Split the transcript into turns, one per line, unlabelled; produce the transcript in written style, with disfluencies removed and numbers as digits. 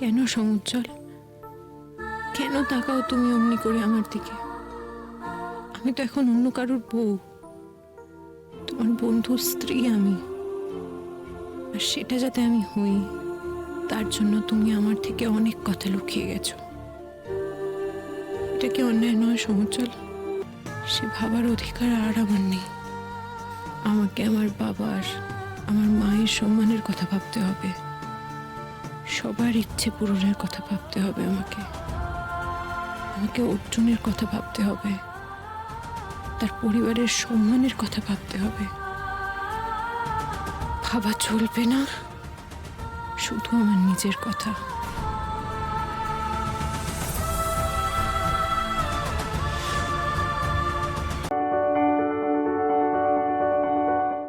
কেন সমুজ্জ্বল, কেন তাকাও তুমি অমনি করে আমার দিকে? আমি তো এখন অন্য কারোর বউ, তোমার বন্ধুর স্ত্রী আমি। আর সেটা যাতে আমি হই, তার জন্য তুমি আমার থেকে অনেক কথা লুকিয়ে গেছো। এটা কি অন্যায় নয় সমুজ্জ্বল? সে ভাবার অধিকার আর আমার নেই। আমাকে আমার বাবার, আমার মায়ের সম্মানের কথা ভাবতে হবে, সবার ইচ্ছে পূরণের কথা ভাবতে হবে। আমাকে আমাকে অর্জুনের কথা ভাবতে হবে, তার পরিবারের সম্মানের কথা ভাবতে হবে। ভাবা চলবে না শুধু আমার নিজের কথা।